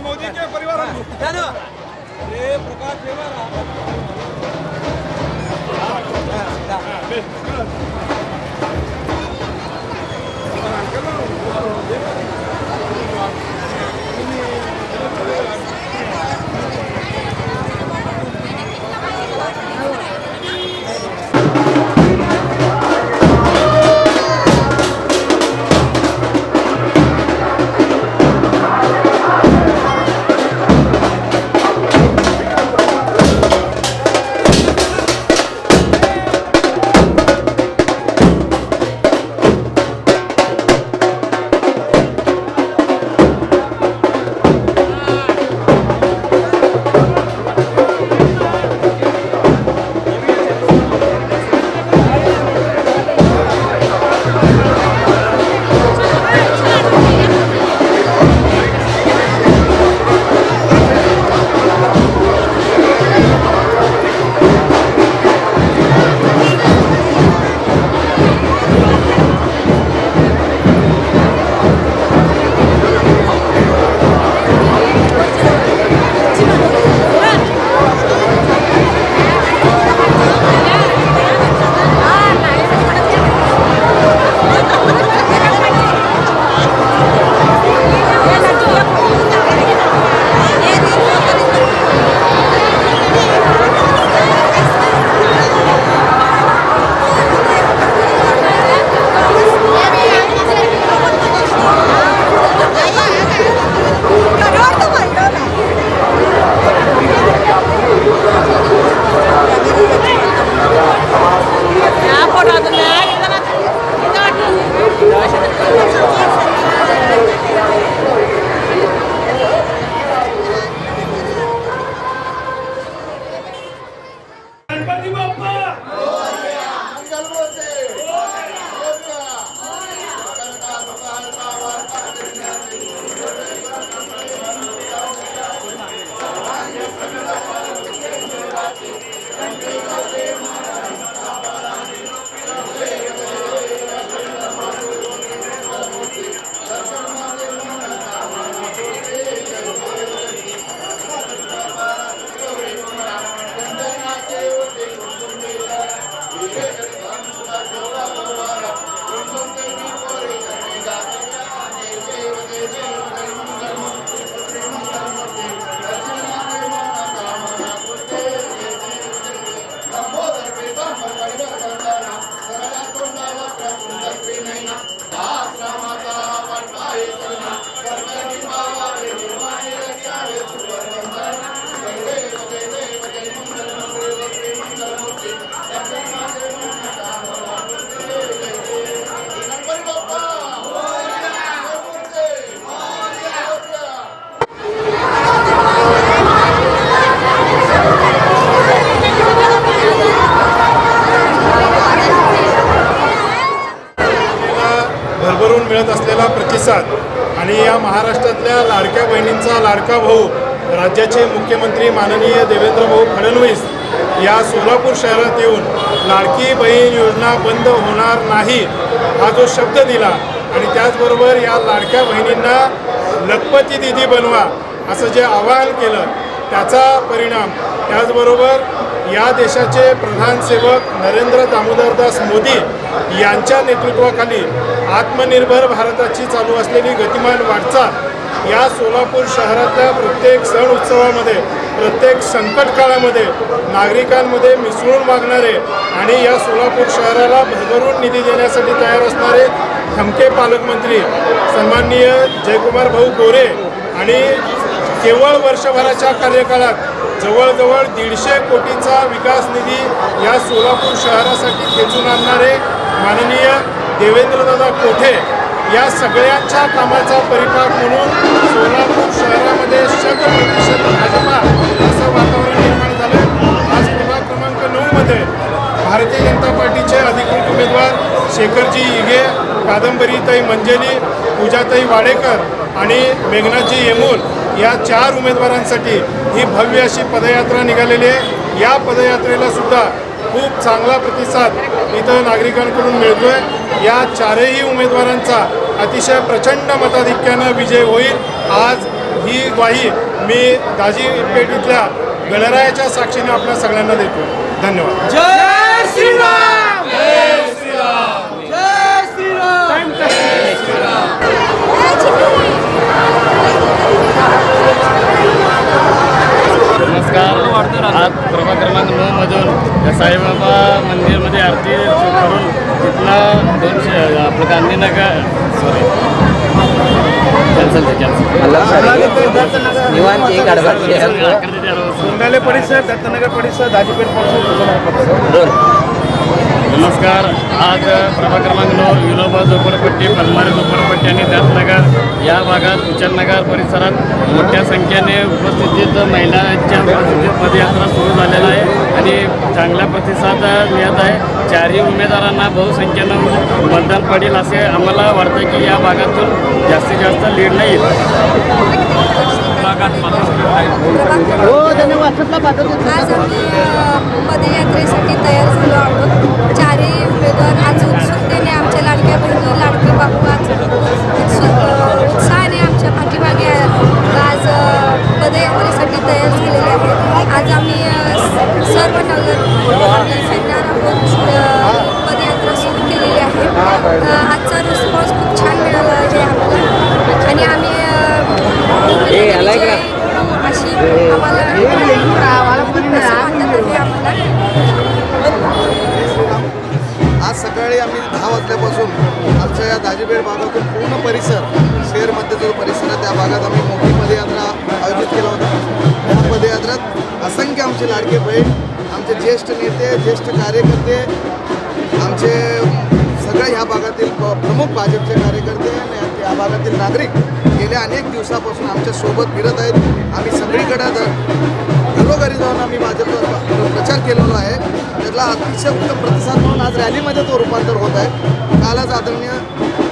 मोदी के परिवार मिळत असलेला प्रतिसाद आणि या महाराष्ट्रातल्या लाडक्या बहिणींचा लाडका भाऊ राज्याचे मुख्यमंत्री माननीय देवेंद्र भाऊ फडणवीस या सोलापूर शहरात येऊन लाडकी बहीण योजना बंद होणार नाही हा जो शब्द दिला आणि त्याचबरोबर या लाडक्या बहिणींना लखपती दिदी बनवा असं जे आवाहन केलं त्याचा परिणाम त्याचबरोबर या देशाचे प्रधान सेवक नरेंद्र दामोदरदास मोदी यांच्या नेतृत्वाखाली आत्मनिर्भर भारताची चालू असलेली गतिमान वाटचाल या सोलापूर शहरातल्या प्रत्येक सण उत्सवामध्ये प्रत्येक संकट काळामध्ये नागरिकांमध्ये मिसळून वागणारे आणि या सोलापूर शहराला भरभरून निधी देण्यासाठी तयार असणारे ठमके पालकमंत्री सन्माननीय जयकुमार भाऊ गोरे आणि केवळ वर्षभराच्या कार्यकाळात जवळजवळ 150 कोटीचा विकास निधी या सोलापूर शहरासाठी खेचून आणणारे माननीय देवेंद्रदादा कोठे या सगळ्यांच्या कामाचा परिपाक म्हणून सोलापूर शहरामध्ये 100% भाजपा असं वातावरण निर्माण झालं। आज प्रभाग क्रमांक 9 मध्ये भारतीय जनता पार्टीचे अधिकृत उमेदवार शेखरजी इगे, कादंबरीताई मंजेली, पूजाताई वाडेकर आणि मेघनाथजी येमूल या 4 उमेदवारांसाठी ही भव्य अशी पदयात्रा निघालेली आहे. या पदयात्रेला सुद्धा खूप चांगला प्रतिसाद इथं नागरिकांकडून मिळतो आहे. या 4ही उमेदवारांचा अतिशय प्रचंड मताधिक्यानं विजय होईल. आज ही ग्वाही मी दाजीपेठ इथल्या गणरायाच्या साक्षीने आपल्या सगळ्यांना देतो. धन्यवाद. जय श्रीराम. जय श्रीराम. जय श्रीराम. जय नमस्कार. आज प्रभाग क्रमांक 9 मधून या साईबाबा मंदिरमध्ये आरती करून तिथनं 200 आपलं गांधीनगर सोंडाले परिसर, दत्तनगर परिसर, दाजीपेठ परिसर. नमस्कार. आज प्रभाग क्रमांक 9 विनोबा झोपडपट्टी, पद्मारी झोपडपट्टी आणि दत्तनगर या भागात उचलनगर परिसरात मोठ्या संख्येने उपस्थितीत महिलांच्या उपस्थितीत पदयात्रा सुरू झालेला आहे आणि चांगला प्रतिसाद मिळत आहे. 4ही उमेदवारांना बहुसंख्येनं मतदान पडेल असे आम्हाला वाटतं की या भागातून जास्तीत जास्त लीड नाही येईल. आज आम्ही पदयात्रेसाठी तयार झालो आहोत. 4ही उमेदवार आज उत्सुकतेने आमच्या लाडक्या बहिणी लाडके बापू आज उत्साहाने आमच्या पाठीमागे आज पदयात्रेसाठी तयार झालेले आहेत. आज आम्ही सर्व नगर फिरणार आहोत. पदयात्रा सुरू केलेली आहे. आजचा रिस्पॉन्स खूप छान मिळाला आहे आम्हाला आणि आम्ही अशी आम्हाला आज सकाळी आम्ही 10 वाजल्यापासून आमच्या या दाजीपेठ भागातून पूर्ण परिसर शहरमध्ये जो परिसर आहे त्या भागात आम्ही मोठी पदयात्रा आयोजित केला होता. या पदयात्रेत असंख्य आमचे लाडके बहीण, आमचे ज्येष्ठ नेते, ज्येष्ठ कार्यकर्ते, आमचे सगळे ह्या भागातील प्रमुख भाजपचे कार्यकर्ते आणि या भागातील नागरिक गेल्या अनेक दिवसापासून आमच्या सोबत फिरत आहेत. आम्ही सगळीकडे घरोघरी जाऊन आम्ही भाजपचा प्रचार केलेला आहे. त्याला अतिशय उत्तम प्रतिसाद म्हणून आज रॅलीमध्ये तो रूपांतर होत आहे. कालच आदरणीय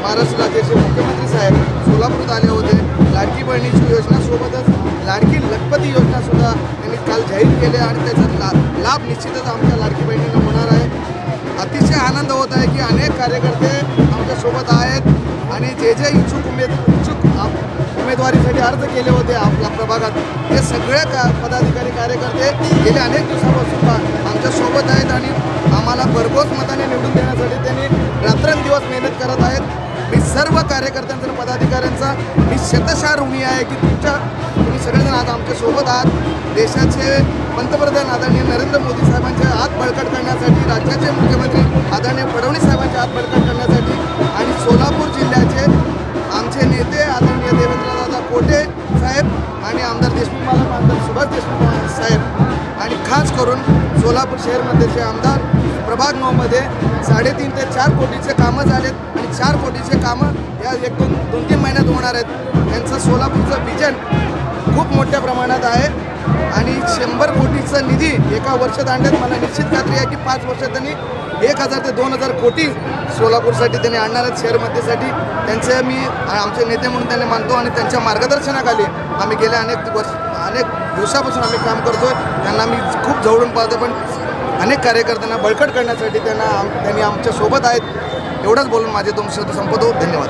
महाराष्ट्र राज्याचे मुख्यमंत्री साहेब सोलापूरात आले होते. लाडकी बहिणीची योजनासोबतच लाडकी लखपती योजनासुद्धा त्यांनी काल जाहीर केले आणि त्याचा लाभ निश्चितच आमच्या लाडकी बहिणींना होणार आहे. अतिशय आनंद होत आहे की अनेक कार्यकर्ते आमच्यासोबत आहेत आणि जे इच्छुक उमेदवारीसाठी अर्ज केले होते आपल्या प्रभागात हे सगळे पदाधिकारी कार्यकर्ते गेल्या अनेक दिवसापासून आमच्यासोबत आहेत आणि आम्हाला भरघोस मताने निवडून देण्यासाठी त्यांनी रात्रंदिवस मेहनत करत आहेत. मी सर्व कार्यकर्त्यांचा आणि पदाधिकाऱ्यांचा मी शतशः ऋणी आहे की तुम्ही सगळेजण आज आमच्यासोबत आहात. देशाचे पंतप्रधान आदरणीय नरेंद्र मोदी साहेबांचे हात बळकट करण्यासाठी, राज्याचे मुख्यमंत्री आदरणीय फडणवीस साहेबांचे हात बळकट करण्यासाठी आणि सोलापूर जिल्ह्याचे आमचे नेते आदरणीय देवेंद्रदादा कोटे साहेब आणि आमदार देशमुख मालक आमदार सुभाष देशमुख साहेब आणि खास करून सोलापूर शहरमध्येचे आमदार प्रभाग 9मध्ये 3.5 ते 4 कोटीचे कामं झालेत आणि 4 कोटीचे कामं या 2-3 महिन्यात होणार आहेत. त्यांचं सोलापूरचं विजन खूप मोठ्या प्रमाणात आहे आणि 100 कोटीचा निधी एका वर्षदांड्यात मला निश्चित खात्री आहे की 5 वर्षात त्यांनी 1000 ते 2000 कोटी सोलापूरसाठी त्यांनी आणणार आहेत शहरमध्येसाठी. त्यांचे मी आमचे नेते म्हणून त्यांना मानतो आणि त्यांच्या मार्गदर्शनाखाली आम्ही गेल्या अनेक दिवसापासून आम्ही काम करतो आहे. त्यांना मी खूप जवळून पाहतो पण अनेक कार्यकर्त्यांना बळकट करण्यासाठी त्यांनी आमच्यासोबत आहेत. एवढंच बोलून माझे 2 शब्द संपवतो. धन्यवाद.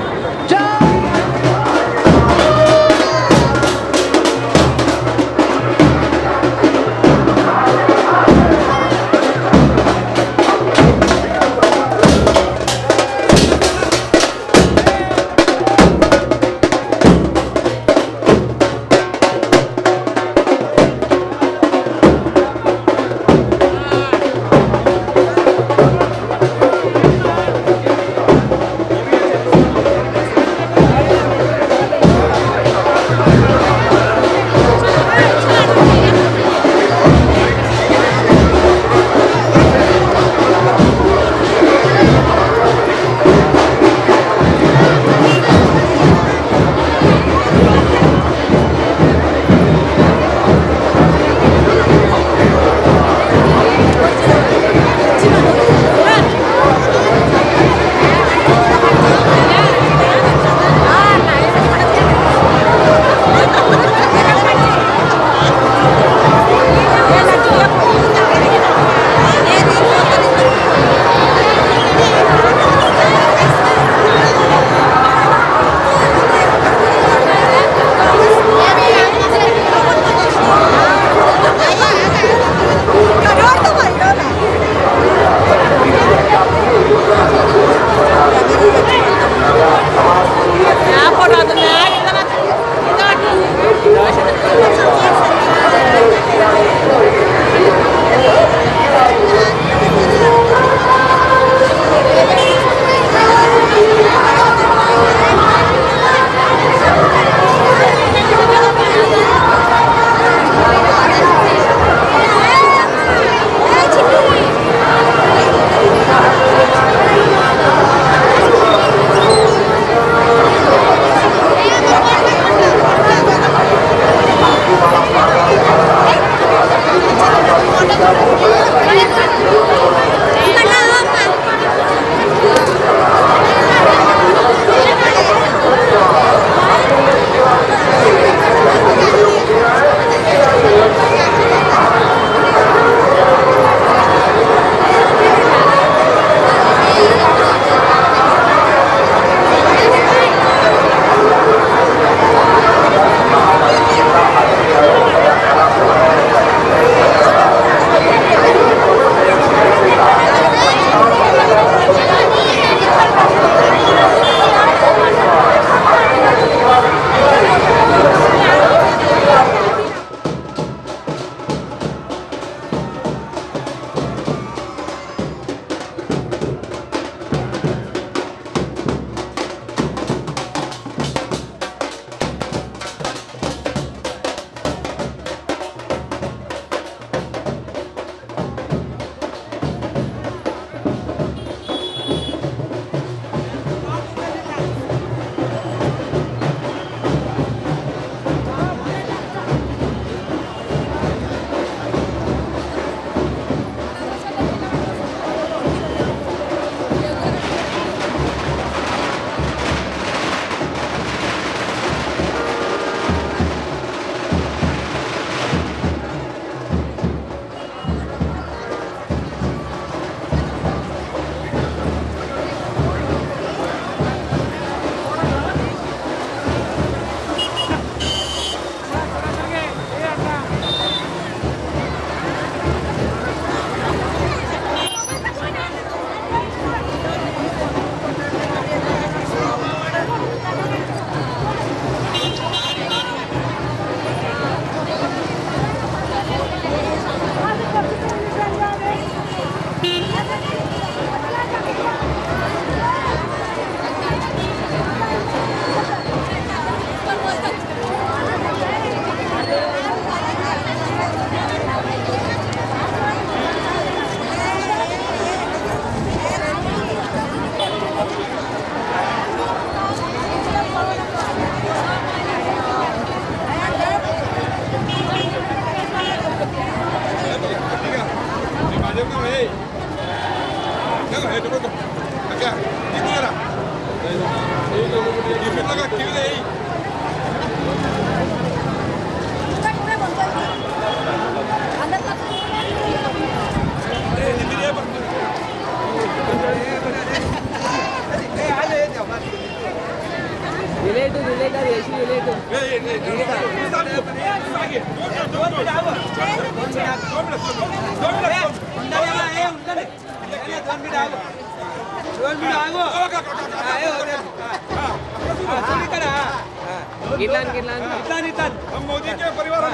मोदी के परिवार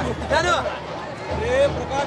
प्रकाश